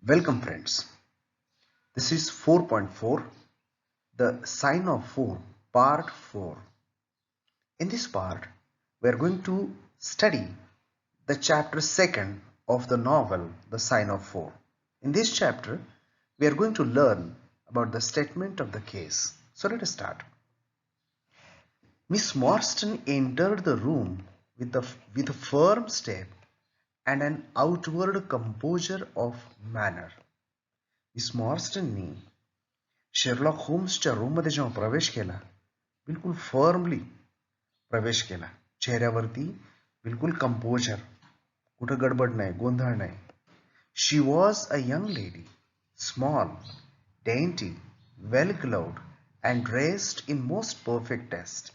Welcome friends. This is 4.4, the sign of 4, part 4. In this part, we are going to study the chapter 2nd of the novel, The Sign of 4. In this chapter, we are going to learn about the statement of the case. So let us start. Miss Marston entered the room with a firm step and an outward composure of manner. Miss मॉर्स्टननी Sherlock होम्सच्या रूममध्ये जेव्हा प्रवेश केला बिलकुल firmly प्रवेश केला. चेहऱ्यावरती बिलकुल कंपोजर, कुठं गडबड नाही, गोंधळ नाही. She was a young lady, small, dainty, well gloved, and dressed in most perfect taste.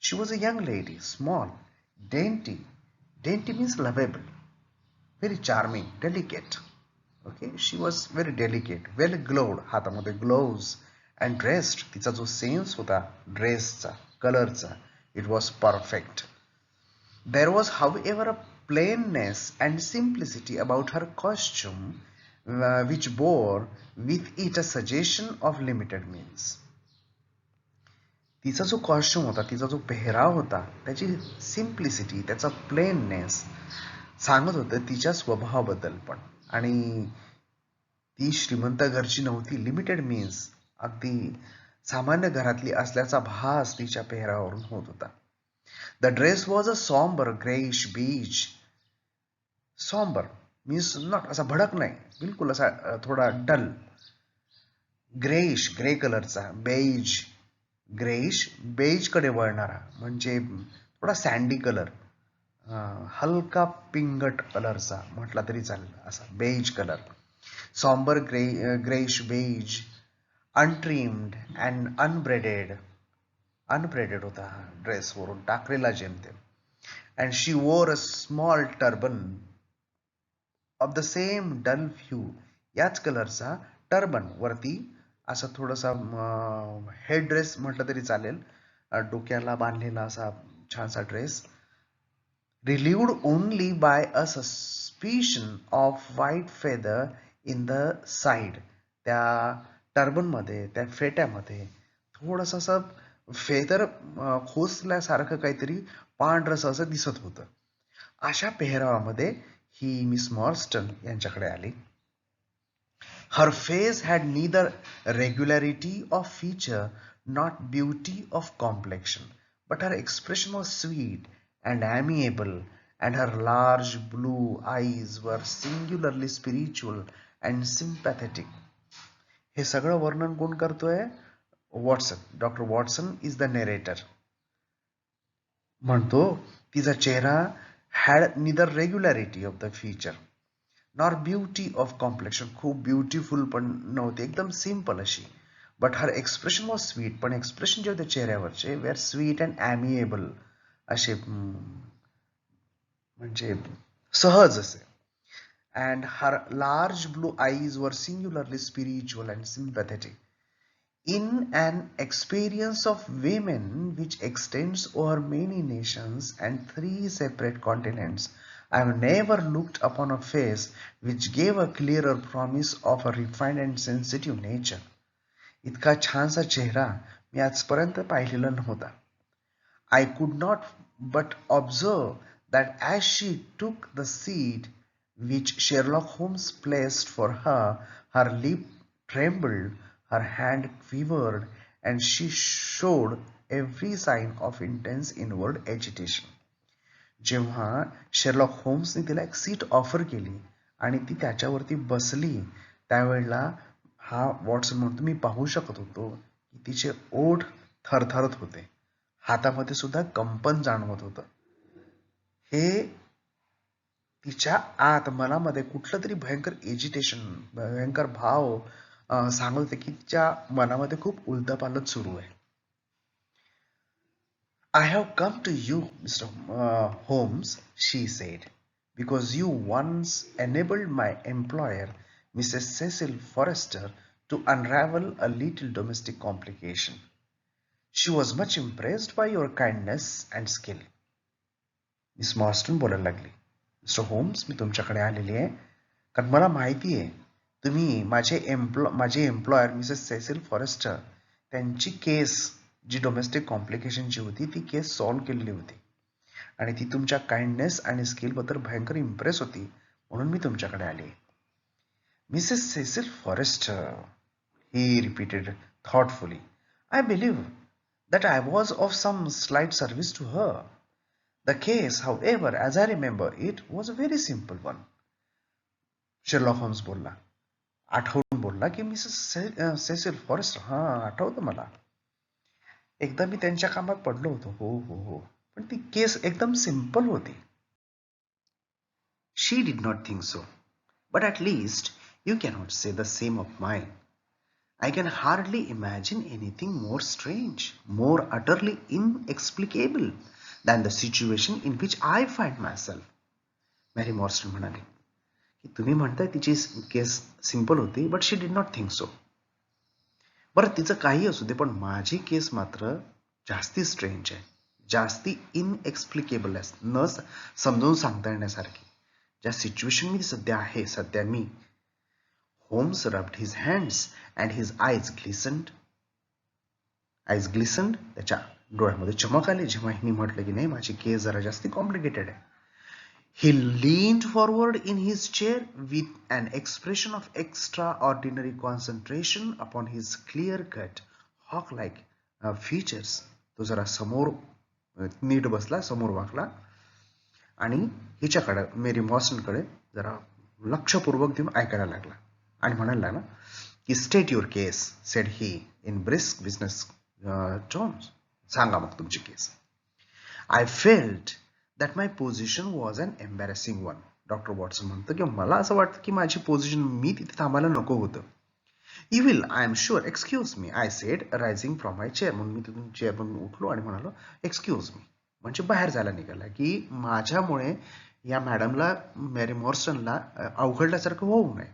She was a young lady, small, dainty. Dainty means lovable, very charming, delicate. Okay, she was very delicate, well gloved, हातामध्ये gloves, and dressed. तिचा जो sense होता ड्रेसचा, कलरचा, it was perfect. There was, however, a plainness and simplicity about her costume which bore with it a suggestion of limited means. तिचा जो costume होता, तिचा जो पेहराव होता, त्याची सिम्प्लिसिटी, त्याचा प्लेननेस सांगत होतं तिच्या स्वभावाबद्दल पण. आणि ती श्रीमंत घरची नव्हती, लिमिटेड मीन्स अगदी सामान्य घरातली असल्याचा भास तिच्या पेहरावावरून होत होता. The dress was a somber grayish beige. Somber means not असा भडक नाही, बिलकुल असा थोडा डल. ग्रेइश, ग्रे कलरचा. बेज, ग्रेइश, बेज कडे वळणारा, म्हणजे थोडा सँडी कलर, हलका पिंगट कलरचा म्हटला तरी चालेल, असा beige colour. Sombre greyish beige, untrimmed and unbraided होता ड्रेस वरून टाकलेला जेमतेम. and she wore a small turban of the same dull hue. याच कलरचा टर्बन वरती असा थोडासा हेड ड्रेस म्हटलं तरी चालेल, डोक्याला बांधलेला असा छानसा dress, relieved only by a suspicion of white feather in the side. त्या टर्बन मध्ये, त्या फेट्यामध्ये थोडंसं असं फेदर खोसल्यासारखं काहीतरी पांढरस असं दिसत होतं. अशा पेहरावामध्ये ही मिस मॉर्स्टन यांच्याकडे आली. Her face had neither regularity of feature nor beauty of complexion, but her expression was sweet and amiable, and her large blue eyes were singularly spiritual and sympathetic. हे सगळं वर्णन कोण करतोय? Watson. Doctor Watson is the narrator. म्हणतो तिचा चेहरा had neither regularity of the feature nor beauty of complexion. खूप beautiful पण नव्हती, एकदम सिंपल अशी. But her expression was sweet, पण एक्सप्रेशन जे होते चेहऱ्यावरचे वेर स्वीट अँड ॲमिएबल, असे म्हणजे सहज असे. And her large blue eyes were singularly spiritual and sympathetic. In an experience of women which extends over many nations and 3 separate continents, I have never looked upon a face which gave a clearer promise of a refined and sensitive nature. इतका छानसा चेहरा मी आजपर्यंत पाहिलेला नव्हता. I could not but observe that as she took the seat which Sherlock Holmes placed for her, her lip trembled, her hand quivered, and she showed every sign of intense inward agitation. जेव्हा Sherlock होम्सने तिला एक seat offer केली आणि ती त्याच्यावरती बसली, त्यावेळेला हा वॉटसन म्हणतो मी पाहू शकत होतो की तिचे ओठ थरथरत होते, हातामध्ये सुद्धा कंपन जाणवत होतं. हे तिच्या आत मनामध्ये कुठलं तरी भयंकर एजिटेशन, भयंकर भाव सांगत होते की तिच्या मनामध्ये खूप उलथापालथ सुरू आहे. I have come to you, Mr. Holmes, she said, because you once enabled my employer, Mrs. Cecil Forrester, to unravel a little domestic complication. She was much impressed by your kindness and skill. Miss Morstan बोलायला लागली, mister homes, मी तुमच्याकडे आलेली आहे कारण मला माहिती आहे तुम्ही माझे एम्प्लॉयर मिसेस सेसिल फॉरेस्टर त्यांची केस जी डोमेस्टिक कॉम्प्लिकेशनची होती ती केस सॉल्व्ह केलेली होती आणि ती तुमच्या काइंडनेस आणि स्किलबद्दल भयंकर इम्प्रेस होती म्हणून मी तुमच्याकडे आले. Mrs Cecil Forrester, he repeated thoughtfully. I believe that I was of some slight service to her. The case, however, as I remember it, was a very simple one. Sherlock Holmes बोलला, आठवून बोलला की Mrs Cecil forester, आठवतं मला. एकदा मी त्यांच्या कामात पडलो होतो. हो हो हो, पण ती केस एकदम सिंपल होती. She did not think so, but at least you cannot say the same of mine. I can hardly imagine anything more strange, more utterly inexplicable than the situation in which I find myself. मॅरी मॉर्स्टन म्हणाली की तुम्ही म्हणताय तिची केस simple होती, but she did not think so. बरं, तिचं काही असू दे, पण माझी केस मात्र जास्ती स्ट्रेंज आहे, जास्ती इनएक्सप्लिकेबल आहे, न समजून सांगता येण्यासारखी. ज्या सिच्युएशन मध्ये सध्या मी. Holmes rubbed his hands and his eyes glistened. त्याच्या डोळ्यामध्ये चमक आली जेव्हा हिने म्हटलं की नाही, माझी केस जरा जास्ती कॉम्प्लिकेटेड आहे. He leaned forward in his chair with an expression of extraordinary concentration upon his clear-cut, hawk-like features. तो जरा समोर नीट बसला, समोर वाकला आणि हिच्याकडे, मेरी मॉर्स्टनकडे जरा लक्षपूर्वक देऊन ऐकायला लागला आणि म्हणायला लागला की state your case, said he in brisk business terms. सांगा मग तुमची case. I felt that my position was an embarrassing one. Doctor Watson म्हणतं की मला असं वाटतं की माझी पोझिशन, मी तिथे थांबायला नको होतं. You will, I am sure, excuse me, I said, rising from my chair. म्हणून मी तिथून चेअरमधून उठलो आणि म्हणालो, एक्सक्यूज मी, म्हणजे बाहेर जायला निघाला की माझ्यामुळे या मॅडमला, मॅरी मॉर्स्टनला अवघडल्यासारखं होऊ नये.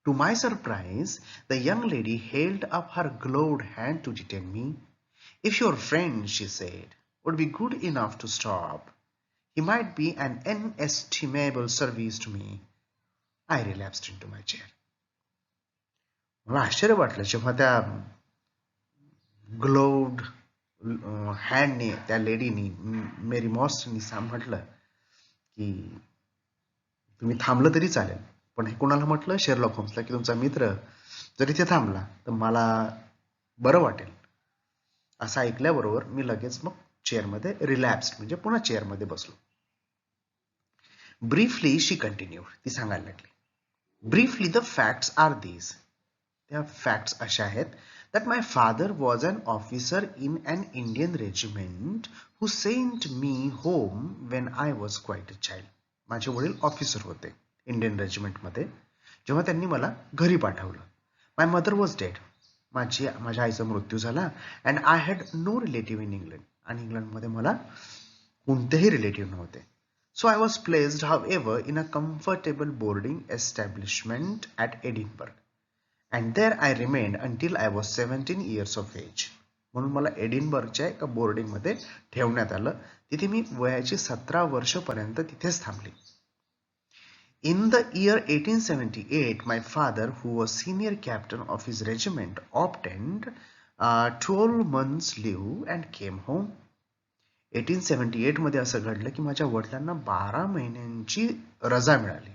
To my surprise, the young lady held up her gloved hand to detain me. If your friend, she said, would be good enough to stop, he might be an inestimable service to me. I relapsed into my chair. मला आश्चर्य वाटलं जेव्हा त्या ग्लोव्ड हँडने, त्या लेडीनी, मेरी मॉर्स्टननी म्हटलं की तुम्ही थांबलं तरी चालेल, पण हे कोणाला म्हटलं? शेरलॉक होम्सला, की तुमचा मित्र जर इथे थांबला तर मला बरं वाटेल. असं ऐकल्याबरोबर मी लगेच मग चेअरमध्ये रिलॅप्स्ड, म्हणजे पुन्हा चेअरमध्ये बसलो. ब्रीफली शी कंटिन्यूड, ती सांगायला लागली. Briefly the facts are these, त्या फॅक्ट्स अशा आहेत that my father was an officer in an Indian regiment who sent me home when I was quite a child. माझे वडील ऑफिसर होते इंडियन रेजिमेंटमध्ये, जेव्हा त्यांनी मला घरी पाठवलं. माय मदर वॉज डेड, माझ्या आईचा मृत्यू झाला. And I had no relative in England, आणि इंग्लंडमध्ये मला कोणतेही रिलेटिव्ह नव्हते. So I was placed however in a comfortable boarding establishment at Edinburgh. And there I remained until I was 17 years of age. म्हणून मला एडिनबर्गच्या एका बोर्डिंगमध्ये ठेवण्यात आलं. तिथे मी वयाची 17 वर्षपर्यंत तिथेच थांबली. In the year 1878, my father, who was senior captain of his regiment, obtained 12 months leave and came home. 1878 मध्ये असं घडलं की माझ्या वडिलांना 12 महिन्यांची रजा मिळाली.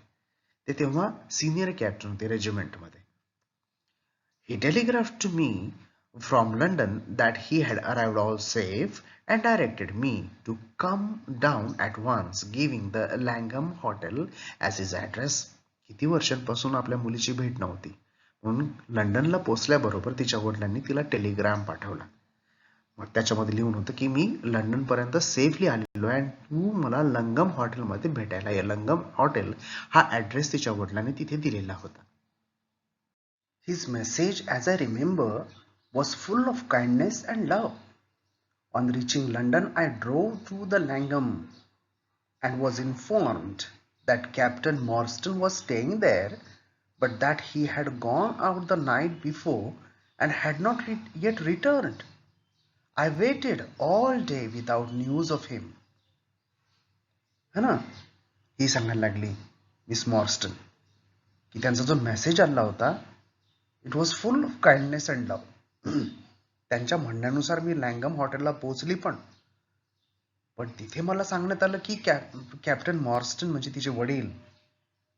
ते तेव्हा सिनियर कॅप्टन होते रेजिमेंटमध्ये. He telegraphed to me from London that he had arrived all safe and directed me to come down at once, giving the Langham Hotel as his address. किती वर्षांपासून आपल्या मुलीची भेट नव्हती, म्हणून लंडनला पोहोचल्याबरोबर तिच्या वडिलांनी तिला टेलिग्राम पाठवला. मग त्याच्यामध्ये लिहून होतं की मी लंडन पर्यंत सेफली आलेलो आहे आणि तू मला लंगम हॉटेलमध्ये भेटायला ये. लंगम हॉटेल हा ऍड्रेस तिच्या वडिलांनी तिथे दिलेला होता. His message, as I remember, was full of kindness and love. On reaching London, I drove to the Langham and was informed that Captain Morstan was staying there, but that he had gone out the night before and had not yet returned. I waited all day without news of him. है ना, ही सांगायला लागली miss मॉर्स्टन की त्यांचा जो message आला होता it was full of kindness and love. त्यांच्या म्हणण्यानुसार मी लँगम हॉटेलला पोहोचली पण तिथे मला सांगण्यात आलं की कॅप्टन मॉर्स्टन म्हणजे तिचे वडील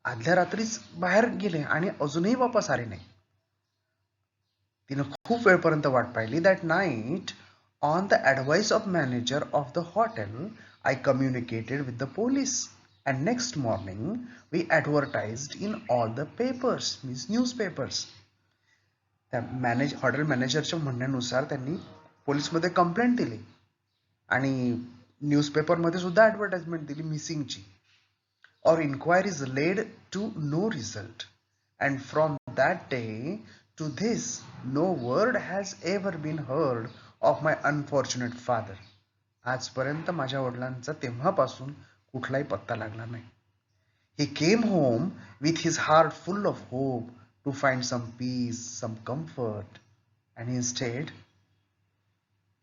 आदल्या रात्रीच बाहेर गेले आणि अजूनही वापस आले नाही. तिनं खूप वेळपर्यंत वाट पाहिली. That night on the advice of manager of the hotel I communicated with the police and next morning we advertised in all the papers means newspapers. त्या हॉटेल मॅनेजरच्या म्हणण्यानुसार त्यांनी पोलीसमध्ये कंप्लेंट दिली आणि न्यूजपेपरमध्ये सुद्धा ॲडव्हर्टाइजमेंट दिली मिसिंगची. Our inquiries led to no result, and from that day to this, no word has ever been heard of my unfortunate father. आजपर्यंत माझ्या वडिलांचा तेव्हापासून कुठलाही पत्ता लागला नाही. He came home with his heart full of hope to find some peace, some comfort, and instead,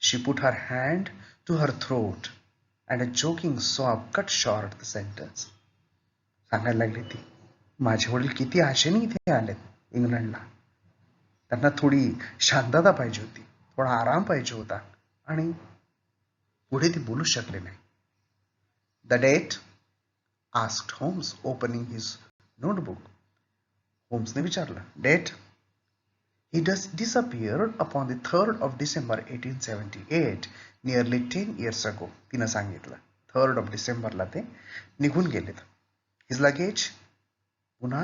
she put her hand to her throat, and a choking sob cut short the sentence. सांगायला लागली ती, माझे वडील किती आशेने इथे आलेत इंग्लंडला. त्यांना थोडी शांतता पाहिजे होती, थोडा आराम पाहिजे होता आणि पुढे ती बोलू शकले नाही. The date asked Holmes opening his notebook. होम्सने विचारलं date. He disappeared upon the 3rd of December 1878, nearly 10 years ago. तिनं सांगितलं 3rd of Decemberला ते निघून गेलेत. His luggage? पुन्हा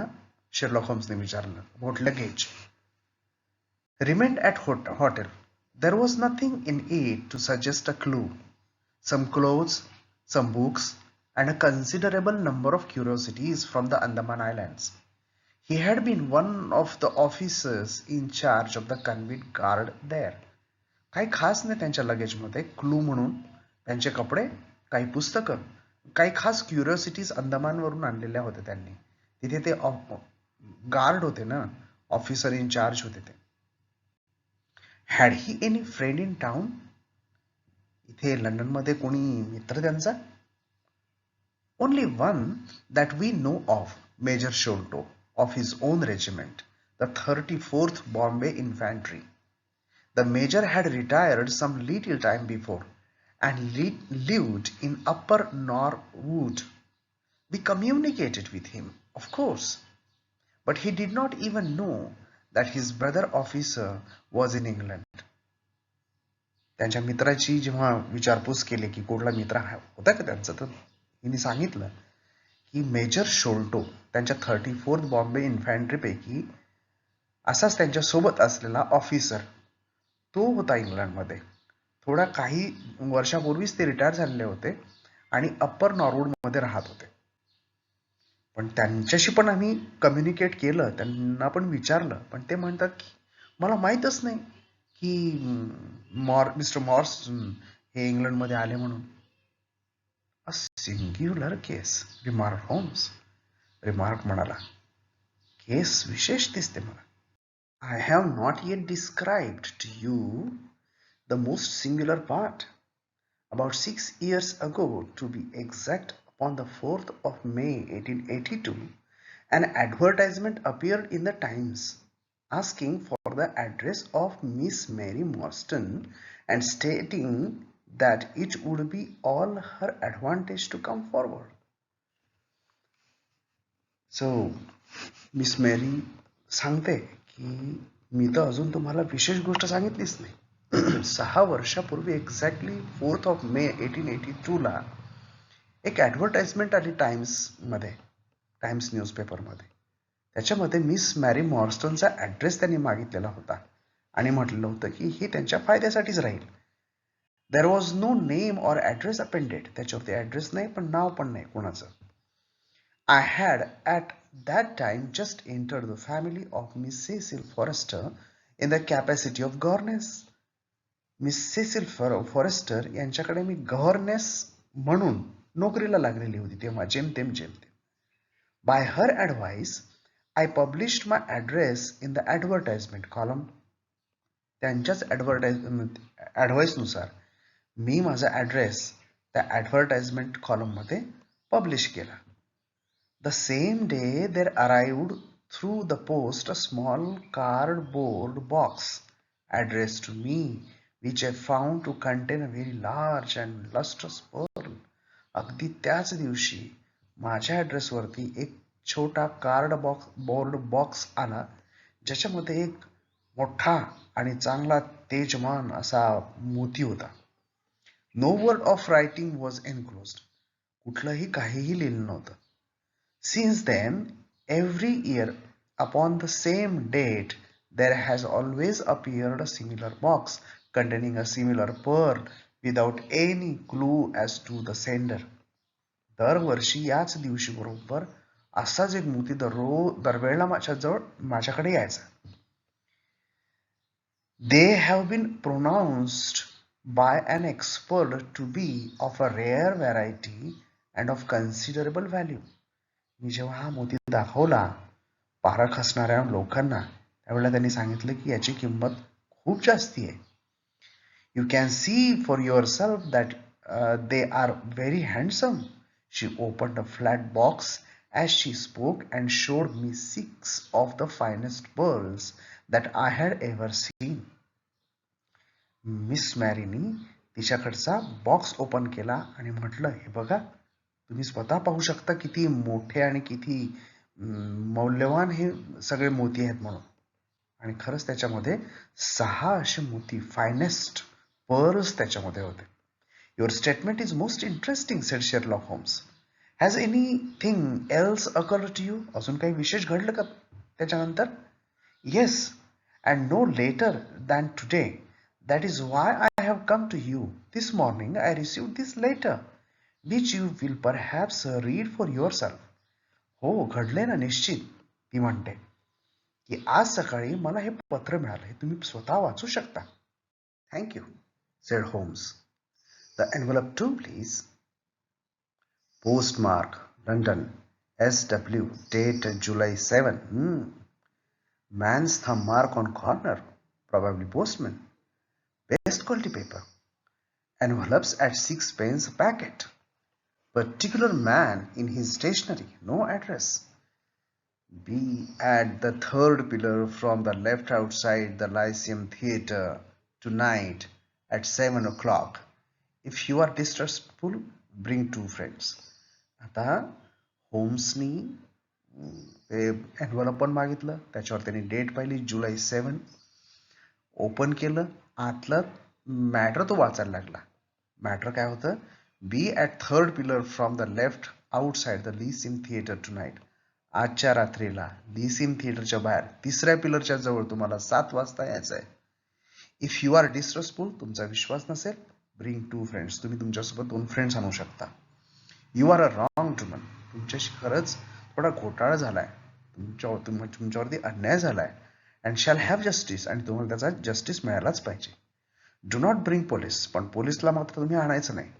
शेरलॉक होम्सने विचारलं. What luggage? Remained at hotel. There was nothing in it to suggest a clue. Some clothes, some books, and a considerable number of curiosities from the Andaman Islands. He had been one of the officers in charge of the convict guard there. काही खास नाही त्यांच्या लगेजमध्ये. Clue म्हणून त्यांचे कपडे, काही पुस्तकं, काही खास क्युरिओसिटीज अंदमानवरून आणलेल्या होत्या त्यांनी. तिथे ते गार्ड होते ना, ऑफिसर इन चार्ज होते ते. Had he any friend in town? इथे लंडनमध्ये कोणी मित्र त्यांचा? Only one that we know of, Major Sholto of his own regiment, the 34th Bombay Infantry. The major had retired some little time before and lived in Upper Norwood. We communicated with him, of course, but he did not even know that his brother officer was in England. त्यांच्या मित्राची जेव्हा विचारपूस केली की कुठला मित्र होता का त्यांचा, तर हिने सांगितलं की मेजर शोल्टो त्यांच्या 34th बॉम्बे इन्फॅन्ट्री पैकी असाच त्यांच्या सोबत असलेला ऑफिसर तो होता इंग्लंडमध्ये. थोडा काही वर्षापूर्वीच ते रिटायर झालेले होते आणि अप्पर नॉर्वूड मध्ये राहत होते. पण त्यांच्याशी पण आम्ही कम्युनिकेट केलं, त्यांना पण विचारलं, पण ते म्हणतात की मला माहीतच नाही की मिस्टर मॉर्स हे इंग्लंडमध्ये आले म्हणून. A singular case, remarked Holmes. Remark म्हणाला, केस विशेष दिसते मला. I have not yet described to you the most singular part. About 6 years ago, to be exact, upon the 4th of May 1882, an advertisement appeared in the Times asking for the address of Miss Mary Morstan and stating that it would be all her advantage to come forward. So, miss Mary सांगते की मी तर अजून तुम्हाला विशेष गोष्ट सांगितलीच नाही. 6 वर्षापूर्वी exactly 4th of May 1882 ला एक ॲडव्हर्टाइजमेंट आली टाइम्समध्ये, टाइम्स न्यूजपेपरमध्ये. त्याच्यामध्ये मिस मॅरी मॉर्स्टनचा ॲड्रेस त्यांनी मागितलेला होता आणि म्हटलेलं होतं की ही त्यांच्या फायद्यासाठीच राहील. There was no name or address appended. त्याच्यावरती ॲड्रेस नाही पण नाव पण नाही कोणाचं. I had at that time just entered the family of Miss Cecil Forrester in the capacity of governess. Miss Cecil Forrester यांच्याकडे मी गव्हर्नेस म्हणून नोकरीला लागलेली होती तेव्हा, जेमतेम. By her advice, I published my address in the advertisement column. त्यांच्याच ॲडवाइसनुसार मी माझा address त्या ॲडव्हर्टाइजमेंट कॉलममध्ये पब्लिश केला. The same day there arrived through the post a small cardboard box addressed to me, which I found to contain a very large and lustrous pearl. अगदी त्याच दिवशी माझ्या ॲड्रेसवरती एक छोटा बोर्ड बॉक्स आला, ज्याच्यामध्ये एक मोठा आणि चांगला तेजमान असा मोती होता. No word of writing was enclosed. कुठलंही काहीही लिहिलं नव्हतं. Since then, every year upon the same date, there has always appeared a similar box containing a similar pearl without any clue as to the sender. दरवर्षी याच दिवशी बरोबर असाच एक मोती दरवेळेला माझ्याकडे यायचा. They have been pronounced by an expert to be of a rare variety and of considerable value. मी जेव्हा हा मोती दाखवला पारख असणाऱ्या लोकांना, त्यावेळेला त्यांनी सांगितलं की याची किंमत खूप जास्ती आहे. You can see for your self that they are very handsome. She opened a flat box as she spoke and showed me 6 of the finest pearls that I had ever seen. Miss मॅरीनी तिच्याकडचा box open केला आणि म्हटलं, हे बघा, तुम्ही स्वतः पाहू शकता किती मोठे आणि किती मौल्यवान हे सगळे मोती आहेत म्हणून. आणि खरंच त्याच्यामध्ये 6 असे मोती, फायनेस्ट पर्ल्स त्याच्यामध्ये होते. Your statement is most interesting, said Sherlock Holmes. Has anything else occurred to you? अजून काही विशेष घडलं का त्याच्यानंतर? Yes, and no later than today. That is why I have come to you. This morning I received this letter, which you will perhaps read for yourself. हो, घडले ना निश्चित, ती म्हणते की आज सकाळी मला हे पत्र मिळाले, तुम्ही स्वतः वाचू शकता. Thank you, said Holmes. The envelope too, please. Postmark, London, SW, date July 7. Man's thumb mark on corner, probably postman. Best quality paper. Envelopes at 6 pence a packet. Particular man in his stationery. No address. Be at the 3rd pillar from the left outside the Lyceum Theatre tonight at 7 o'clock. If you are distrustful, bring 2 friends. आता होम्सनी envelope पण मागितलं, त्याच्यावर त्यांनी date पाहिली, जुलै 7. Open केलं, आतलं matter तो वाचायला लागला. मॅटर काय होतं? Be at 3rd pillar from the left outside the Lyceum theatre tonight. आजच्या रात्रीला लिसिम थिएटरच्या बाहेर 3ऱ्या पिलरच्या जवळ तुम्हाला 7 वाजता यायचं आहे. इफ यू आर डिस्ट्रस्टफुल, तुमचा विश्वास नसेल, ब्रिंग 2 फ्रेंड्स. तुम्ही तुमच्यासोबत 2 फ्रेंड्स आणू शकता. You are a wronged woman. तुमच्याशी खरंच थोडा घोटाळा झालाय, तुमच्यावरती अन्याय झालाय. And shall have justice. आणि तुम्हाला त्याचा जस्टिस मिळायलाच पाहिजे. Do not bring police. पण पोलीसला मात्र तुम्ही आणायचं नाही.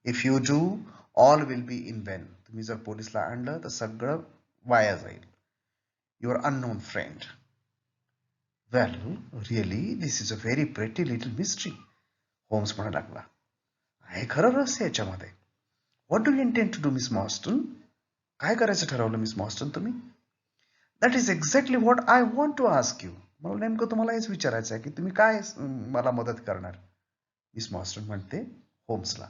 If you do, all will be in vain. तुम्ही जर पोलीसला आणलं तर सगळं वाया जाईल. Your unknown friend. Well, really this is a very pretty little mystery. Holmes म्हणू लागला, आहे खरं रहस्य याच्यामध्ये. What do you intend to do, miss Morstan? काय करायचं ठरवलं मिस मॉर्स्टन तुम्ही? That is exactly what I want to ask you. मला नेमकं तुम्हाला हेच विचारायचं आहे की तुम्ही काय मला मदत करणार. मिस मॉर्स्टन म्हणते होम्सला.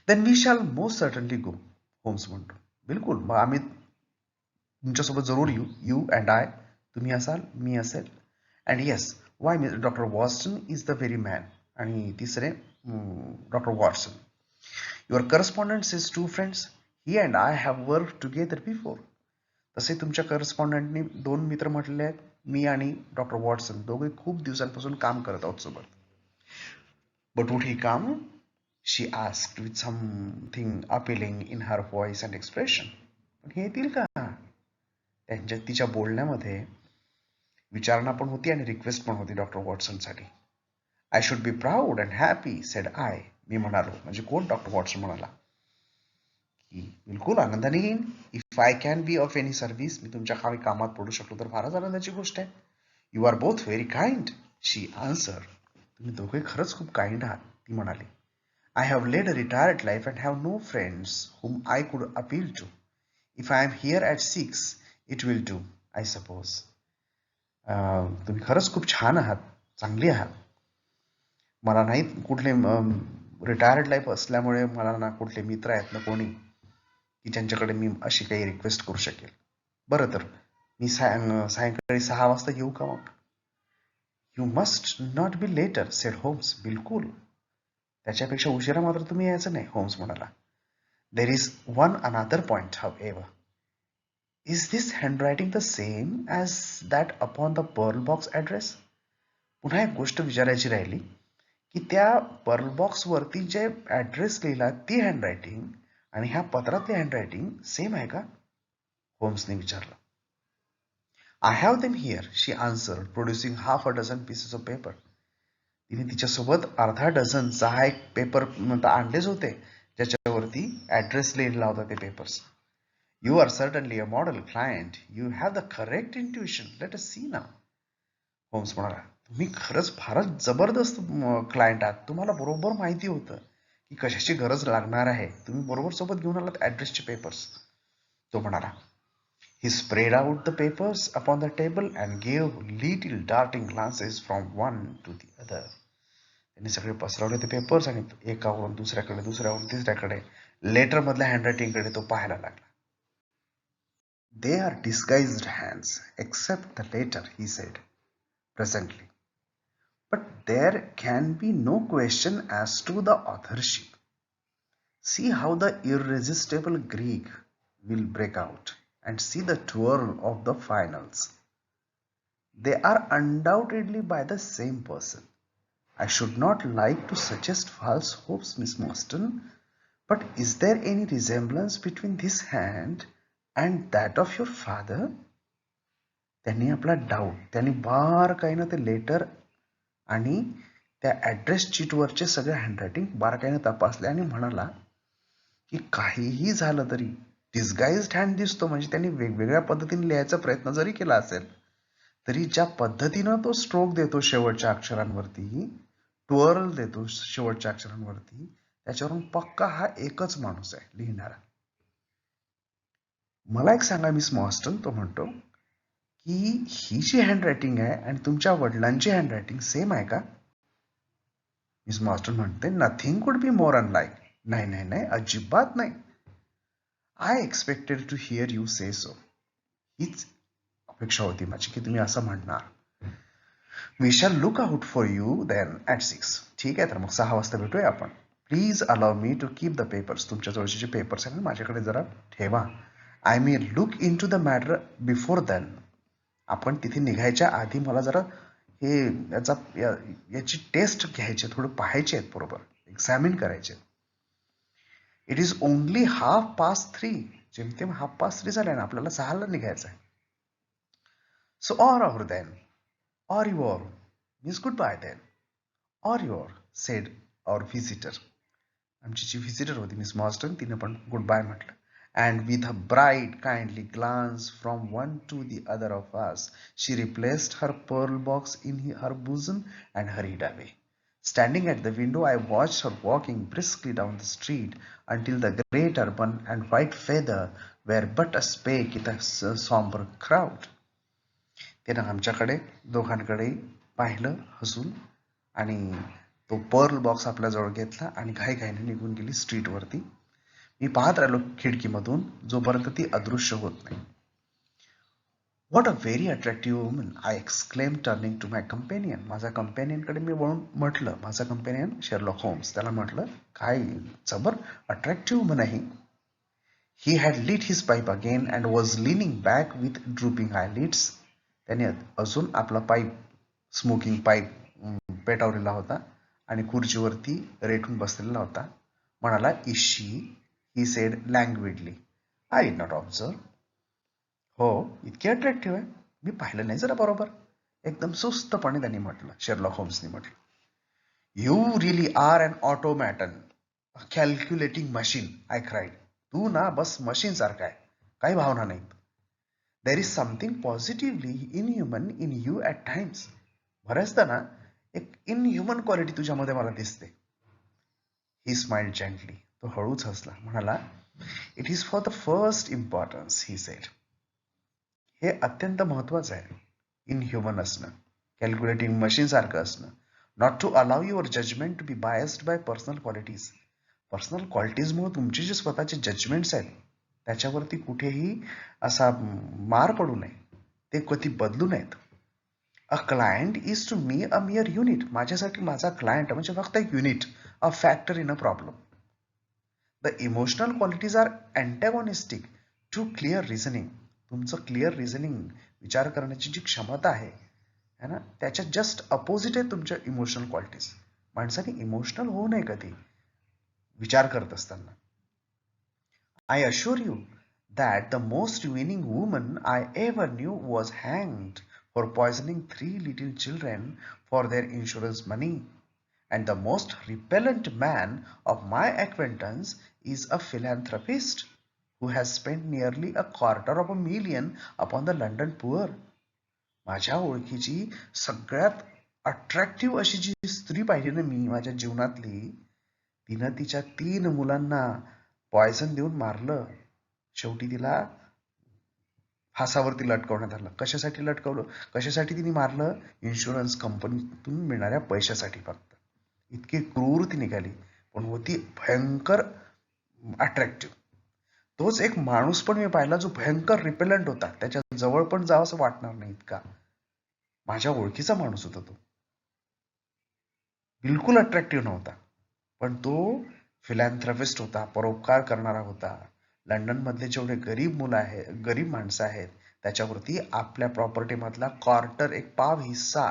Then we shall most certainly go. Holmes म्हणतो, बिलकुल, मग आम्ही तुमच्यासोबत जरूर येऊ. You and I. तुम्ही असाल, मी असेल. And yes, why doctor Watson is the very man. आणि तिसरे doctor Watson. Your correspondent is 2 friends. He and I have work together before. तसे तुमच्या करस्पॉन्डंटनी 2 मित्र म्हटलेले आहेत. मी आणि डॉक्टर वॉटसन दोघे खूप दिवसांपासून काम करत आहोत सोबत. But would he come? She asked with something appealing in her voice and expression. पण हे येतील का? तिच्या बोलण्यामध्ये विचारणा पण होती आणि रिक्वेस्ट पण होती डॉक्टर वॉटसनसाठी. I should be proud and happy, said I. मी म्हणालो, म्हणजे कोण? डॉक्टर वॉटसन म्हणाला की बिलकुल आनंदाने येईन. If I can be of any service. मी तुमच्या काही कामात पडू शकलो तर फारच आनंदाची गोष्ट आहे. You are both very kind, she answer. तुम्ही दोघे खरंच खूप काइंड आहात, ती म्हणाली. I have led a retired life and have no friends whom I could appeal to. If I am here at 6, it will do I suppose. तुम्ही खरंच खूप छान आहात, चांगली आहात. मला नाही कुठले रिटायर्ड लाईफ असल्यामुळे मला ना कुठले मित्र आहेत ना कोणी की ज्यांच्याकडे मी अशी काही रिक्वेस्ट करू शकेल. बरं तर मी सायंकाळी 6 वाजता येऊ का मग? You must not be later said Holmes. बिलकुल त्याच्यापेक्षा उशिरा मात्र तुम्ही यायचं नाही, होम्स म्हणाला. There is one another point however एव्हर. Is this handwriting the same as that upon the pearl box address? पुन्हा एक गोष्ट विचारायची राहिली की त्या पर्ल बॉक्सवरती जे ॲड्रेस लिहिला ती हँडरायटिंग आणि ह्या पत्रातली हँडरायटिंग सेम आहे का? होम्सने विचारलं. I have them here, she answered, producing half a dozen pieces of paper. तिने तिच्यासोबत अर्धा डझन 6 एक पेपर आणलेच होते ज्याच्यावरती ॲड्रेस लिहिला होता ते papers. You are certainly a model client. You have the correct intuition. Let us see नाव. होम्स म्हणाला, तुम्ही खरंच फारच जबरदस्त क्लायंट आहात. तुम्हाला बरोबर माहिती होतं की कशाची गरज लागणार आहे. तुम्ही बरोबर सोबत घेऊन आलात ॲड्रेसचे पेपर्स. तो म्हणाला. He spread out the papers upon the table and gave little darting glances from one to the other. त्यांनी सगळे पसरवले ते पेपर्स आणि एकावरून दुसऱ्याकडे, दुसऱ्यावरून तिसऱ्याकडे, लेटर मधल्या हँडरायटिंग कडे तो पाहायला लागला. They are disguised hands, except the letter, he said presently. But there can be no question as to the authorship. See how the irresistible Greek will break out, and see the twirl of the finals. They are undoubtedly by the same person. I should not like to suggest false hopes, Miss Marston, but is there any resemblance between this hand and that of your father? त्यांनी आपला doubt, त्यांनी बारकाईनं ते letter आणि त्या address शीटवरचे सगळे handwriting बारकाईनं तपासले आणि म्हणाला की काहीही झालं तरी डिस्गाइज्ड हँड दिसतो, म्हणजे त्यांनी वेगवेगळ्या पद्धतीने लिहायचा प्रयत्न जरी केला असेल तरी ज्या पद्धतीनं तो स्ट्रोक देतो शेवटच्या अक्षरांवरती, ट्वर्ल देतो शेवटच्या अक्षरांवरती, त्याच्यावरून पक्का हा एकच माणूस आहे लिहिणारा. मला एक सांगा मिस मॉस्टन, तो म्हणतो की ही जी हँडरायटिंग आहे आणि तुमच्या वडिलांची हँडरायटिंग सेम आहे का? मिस मॉस्टन म्हणते, nothing could be more unlike. नाही नाही नाही, अजिबात नाही. I expected to hear you say so. हीच अपेक्षा होती माझी की तुम्ही असं म्हणणार. We shall look out for you then at 6. ठीक आहे, तर मग 6 वाजता भेटूया आपण. Please allow me to keep the papers. तुमच्या जवळचे जे पेपर्स आहेत माझ्याकडे जरा ठेवा. I may look into the matter before then. आपण तिथे निघायच्या आधी मला जरा हे याची टेस्ट घ्यायची, थोडं पाहायचे आहेत, बरोबर एक्झामिन करायचे. It is only 3:30. जेमतेम 3:30 झाले ना, आपल्याला 6ला निघायचं आहे. So or then, or your, means goodbye then, or your, said our visitor. आमची जी व्हिजिटर होती मिस मॉर्स्टन, तिने पण गुड बाय म्हटलं. And with a bright, kindly glance from one to the other of us, she replaced her pearl box in her bosom and hurried away. Standing at the window, I watched her walking briskly down the street until the grey turban and white feather were but a speck in the somber crowd. त्यानं आमच्याकडे दोघांकडे पाहिलं हसून आणि तो Perl box आपल्याजवळ घेतला आणि घाईघाईने निघून गेली स्ट्रीटवरती. मी पाहत राहिलो खिडकीमधून जोपर्यंत ती अदृश्य होत नाही. What a very attractive woman, I exclaim turning to my companion. माझ्या कंपेनियनकडे मी वळून म्हटलं, माझा कंपेनियन शेरलॉक होम्स, त्याला म्हटलं, काय जबर अट्रॅक्टिव्ह वुमन आहे. He had lit his pipe again and was leaning back with drooping eyelids. त्याने अजून आपला पाईप, स्मोकिंग पाईप पेटवलेला होता आणि खुर्चीवरती रेटून बसलेला होता. म्हणाला, is she, he said languidly. I did not observe. हो, इतकी अट्रॅक्टिव्ह आहे, मी पाहिलं नाही जरा बरोबर. एकदम सुस्तपणे त्यांनी म्हटलं, शेरलॉक होम्सनी म्हटलं. You really are an automaton, calculating machine, I cried. तू ना बस मशीन सारखा आहे, काही भावना नाहीत. There is something positively inhuman in you at times. बऱ्याचदा ना एक इनह्युमन क्वालिटी तुझ्यामध्ये मला दिसते. He smiled gently. तो हळूच हसला. म्हणाला, it is for the first importance, he said. हे अत्यंत महत्वाचं आहे. इन ह्युमन असणं, कॅल्क्युलेटिंग मशीन सारखं असणं. Not to allow your judgement to be biased by personal qualities. Personal क्वालिटीजमुळे तुमचे जे स्वतःचे जजमेंट्स आहेत त्याच्यावरती कुठेही असा मार पडू नये, ते कधी बदलू नयेत. A client is to me a mere unit. माझ्यासाठी माझा क्लायंट म्हणजे फक्त एक unit, a factor in a problem. The emotional qualities are antagonistic to clear reasoning. तुमचं क्लिअर रिझनिंग, विचार करण्याची जी क्षमता आहे ना, त्याच्या जस्ट अपोजिट आहे तुमच्या इमोशनल क्वालिटीज. माणसाने इमोशनल होऊ नये कधी विचार करत असताना. I assure you that the most winning woman I ever knew was hanged for poisoning 3 little children for their insurance money. And the most repellent man of my acquaintance is a philanthropist who has spent nearly $250,000 upon the London poor. माझ्या ओळखीची सगळ्यात attractive अशी जी स्त्री पाहिली ना मी माझ्या जीवनातली, तिनं तिच्या 3 मुलांना पॉयझन देऊन मारलं. शेवटी तिला फासावरती लटकवण्यात आलं. कशासाठी लटकवलं, कशासाठी तिने मारलं? इन्शुरन्स कंपनीतून मिळणाऱ्या पैशासाठी फक्त. इतकी क्रूर ती निघाली, पण होती भयंकर अट्रॅक्टिव्ह. तोच एक माणूस पण मी पाहिला जो भयंकर रिपेलंट होता, त्याच्या जवळ पण जावं असं वाटणार नाही इतका. माझ्या ओळखीचा माणूस होता तो, बिलकुल अट्रॅक्टिव्ह नव्हता, पण तो फिलॅन्थ्रपिस्ट होता, परोपकार करणारा होता. लंडन मधले जेवढे गरीब मुलं आहेत, गरीब माणसं आहेत, त्याच्यावरती आपल्या प्रॉपर्टी मधला क्वार्टर, एक पाव हिस्सा,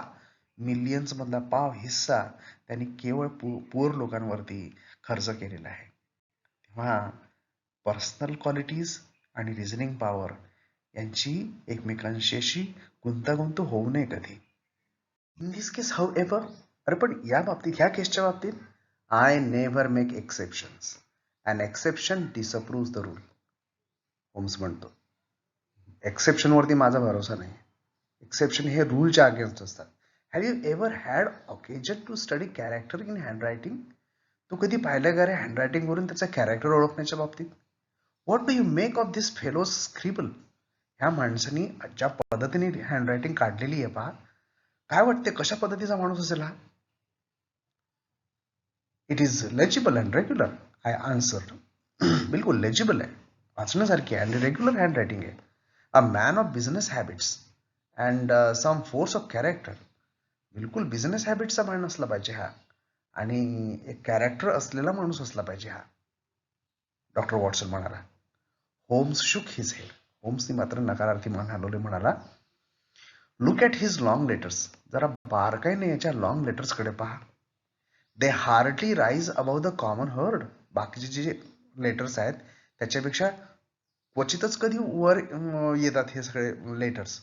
मिलियन्स मधला पाव हिस्सा त्यांनी केवळ पुअर लोकांवरती खर्च केलेला आहे. तेव्हा पर्सनल क्वालिटीज आणि रिझनिंग पॉवर यांची एकमेकांशी गुंतागुंत होऊ नये कधी. In this case however, अरे पण या बाबतीत, ह्या केसच्या बाबतीत, I never make exceptions. An exception disapprove the rule. Holmes म्हणतो, एक्सेप्शन वरती माझा भरोसा नाही. एक्सेप्शन हे रूलच्या अगेन्स्ट असतात. Have you ever had occasion to study character in handwriting? तू कधी पाहिलं का रे हँडरायटिंग वरून त्याचा कॅरेक्टर ओळखण्याच्या बाबतीत? What do you make of this fellow scribble? ह्या माणसाने ज्या पद्धतीने हँडरायटिंग काढलेली आहे पहा, काय वाटते कशा पद्धतीचा माणूस असेल हा? It is legible and regular, I answer. बिलकुल लेजिबल आहे, वाचण्यासारखी आहे, आणि रेग्युलर हँड रायटिंग आहे. A man of business habits and some force of character. बिलकुल बिझनेस हॅबिट्सचा माणूस असला पाहिजे हा, आणि एक कॅरेक्टर असलेला माणूस असला पाहिजे हा, डॉक्टर वॉटसन म्हणाला. Holmes shook his head. होम्सनी मात्र नकारार्थी मान हलवले, म्हणाला, look at his long letters. जरा बारकाईने याच्या लॉंग लेटर्स कडे पहा. They hardly rise above the common herd. बाकीचे जे लेटर्स आहेत त्याच्यापेक्षा क्वचितच कधी वर येतात हे सगळे letters.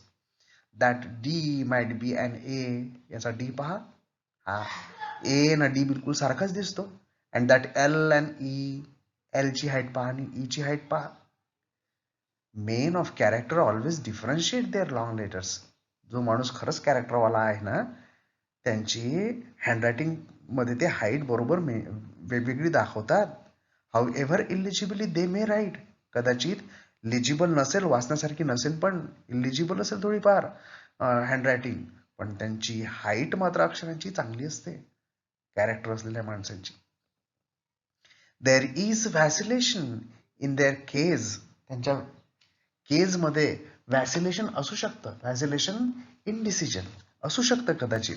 That D might be and A. याचा डी पहा, हा ए ना डी बिलकुल सारखाच दिसतो. And that L and E. L ची हाईट पहा आणि ई ची हाईट पहा. Men of character always differentiate their long letters. जो माणूस खरंच कॅरेक्टरवाला आहे ना, त्यांची हँडरायटिंग मध्ये ते हाईट बरोबर वेगवेगळी दाखवतात. However illegibly they may write. कदाचित लिजिबल नसेल, वाचण्यासारखी नसेल, पण इलिजिबल असेल थोडीफार हँडरायटिंग, पण त्यांची हाईट मात्र अक्षरांची चांगली असते कॅरेक्टर असलेल्या माणसांची. There is vacillation in their k's. त्यांच्या केज मध्ये व्हॅसिलेशन असू शकतं, व्हॅसिलेशन इन डिसिजन असू शकतं कदाचित.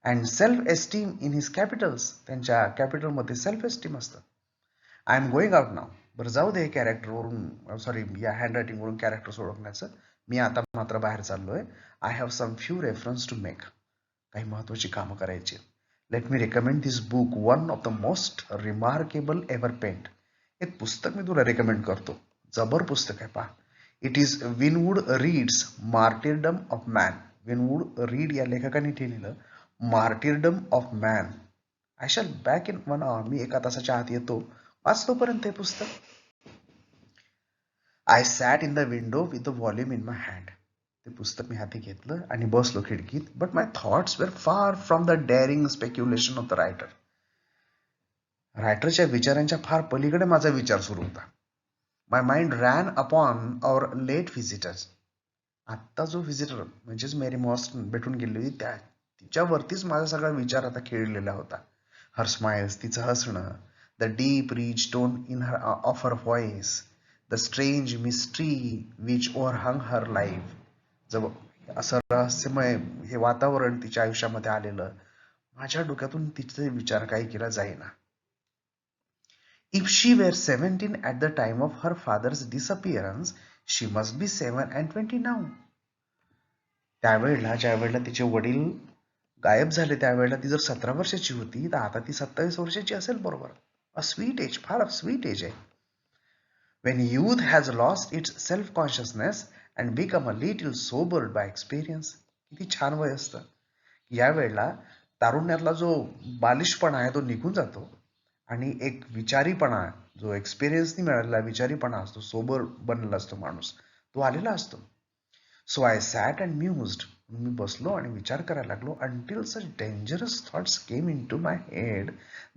And self esteem in his Capitals. त्यांच्या कॅपिटलमध्ये सेल्फ एस्टीम असतं. आय एम गोईंग आउट नाव. बरं जाऊ दे कॅरेक्टरवरून, सॉरी या हँडरायटिंगवरून कॅरेक्टर्स ओळखण्याचं. मी आता मात्र बाहेर चाललोय. I have some few reference to make. काही महत्वाची कामं करायची. Let me recommend this book, one of the most remarkable ever penned. एक पुस्तक मी तुला रेकमेंड करतो, जबर पुस्तक आहे पहा. It is Winwood Reade's Martyrdom of Man. Winwood Reade या लेखकाने लिहिलेलं Martyrdom of Man. I shall back in 1 hour. मी एका तासाच्या आत येतो, वाचतोपर्यंत हे पुस्तक. I sat in the window with the volume in my hand. ते पुस्तक मी हाती घेतलं आणि बसलो खिडकीत. But my thoughts were far from the daring speculation of the writer. रायटरच्या विचारांच्या फार पलीकडे माझा विचार सुरू होता. My mind ran upon our late visitors. आत्ता जो व्हिजिटर म्हणजेच मेरी मॉस्टन भेटून गेली होती तिच्यावरतीच माझा सगळा विचार आता खेळलेला होता. हर स्माइल्स, तिचं हसणं, the deep rich tone in her of her voice, the strange mystery which overhung her life. जब असं रहस्यमय हे वातावरण तिच्या आयुष्यामध्ये आलेलं, माझ्या डोक्यातून तिचे विचार काही केला जाईना. If she were 17 at the time of her father's disappearance, she must be 7 and 20 now. त्यावेळेला ज्यावेळेला तिचे वडील गायब झाले त्यावेळेला ती जर 17 वर्षाची होती तर आता ती 27 वर्षाची असेल बरोबर. अ स्वीट एज, फार स्वीट एज आहे. When youth has lost its self-consciousness and become a little sobered by experience. किती छान वय असतं. यावेळेला तारुण्यातला जो बालिशपणा आहे तो निघून जातो आणि एक विचारीपणा जो एक्सपिरियन्सनी मिळालेला विचारीपणा असतो, सोबर बनलेला असतो माणूस, तो आलेला असतो. So I sat and mused. मी बसलो आणि विचार करायला लागलो until such dangerous thoughts came into my head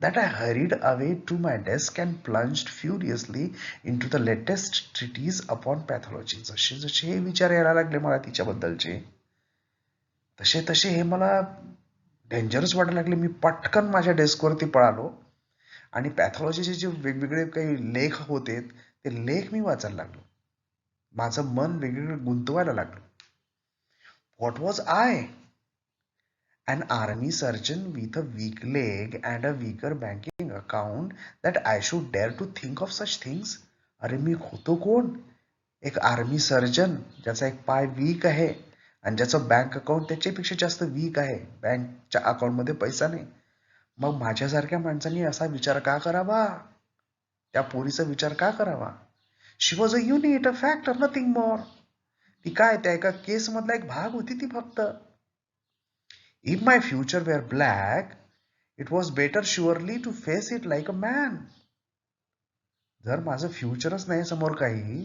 that I hurried away to my desk and plunged furiously into the latest treatise upon pathology. जसे जसे हे विचार यायला लागले मला तिच्याबद्दलचे, तसे तसे हे मला डेंजरस वाटायला लागले. मी पटकन माझ्या डेस्कवरती पळालो आणि पॅथॉलॉजीचे जे वेगवेगळे काही लेख होते ते लेख मी वाचायला लागलो. माझं मन वेगवेगळं गुंतवायला लागलं. What was I? An army surgeon with a weak leg and a weaker banking account that I should dare to think of such things? अरे मी होतो कोण? एक आर्मी सर्जन ज्याचा एक पाय वीक आहे आणि ज्याचं बँक अकाउंट त्याच्यापेक्षा जास्त वीक आहे. बँकच्या अकाउंटमध्ये पैसा नाही. मग माझ्यासारख्या माणसांनी असा विचार का करावा? त्या पोरीचा विचार का करावा? She was a unit, a factor, nothing more. ती काय त्या एका केस मधला एक भाग होती ती फक्त. If my future were black, it was better surely to face it like a man. जर माझं फ्युचरच नाही समोर काही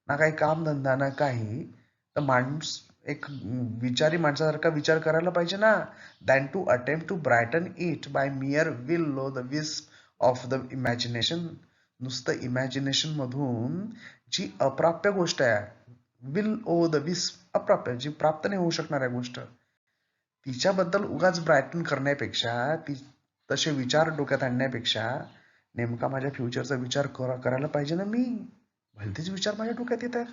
ना, काही काम धंदा ना काही, तर माणूस एक विचारी माणसासारखा विचार करायला पाहिजे ना. Than to attempt to brighten it by mere will o' the wisp of the imagination. नुसतं इमॅजिनेशन मधून जी अप्राप्य गोष्ट आहे, विल ओ द विस्प, अप्राप्य, जी प्राप्त नाही होऊ शकणाऱ्या गोष्ट, तिच्याबद्दल उगाच ब्रायटन करण्यापेक्षा, ती तसे विचार डोक्यात आणण्यापेक्षा नेमका माझ्या फ्युचरचा विचार करायला पाहिजे ना मी. भलतेच विचार माझ्या डोक्यात येतात.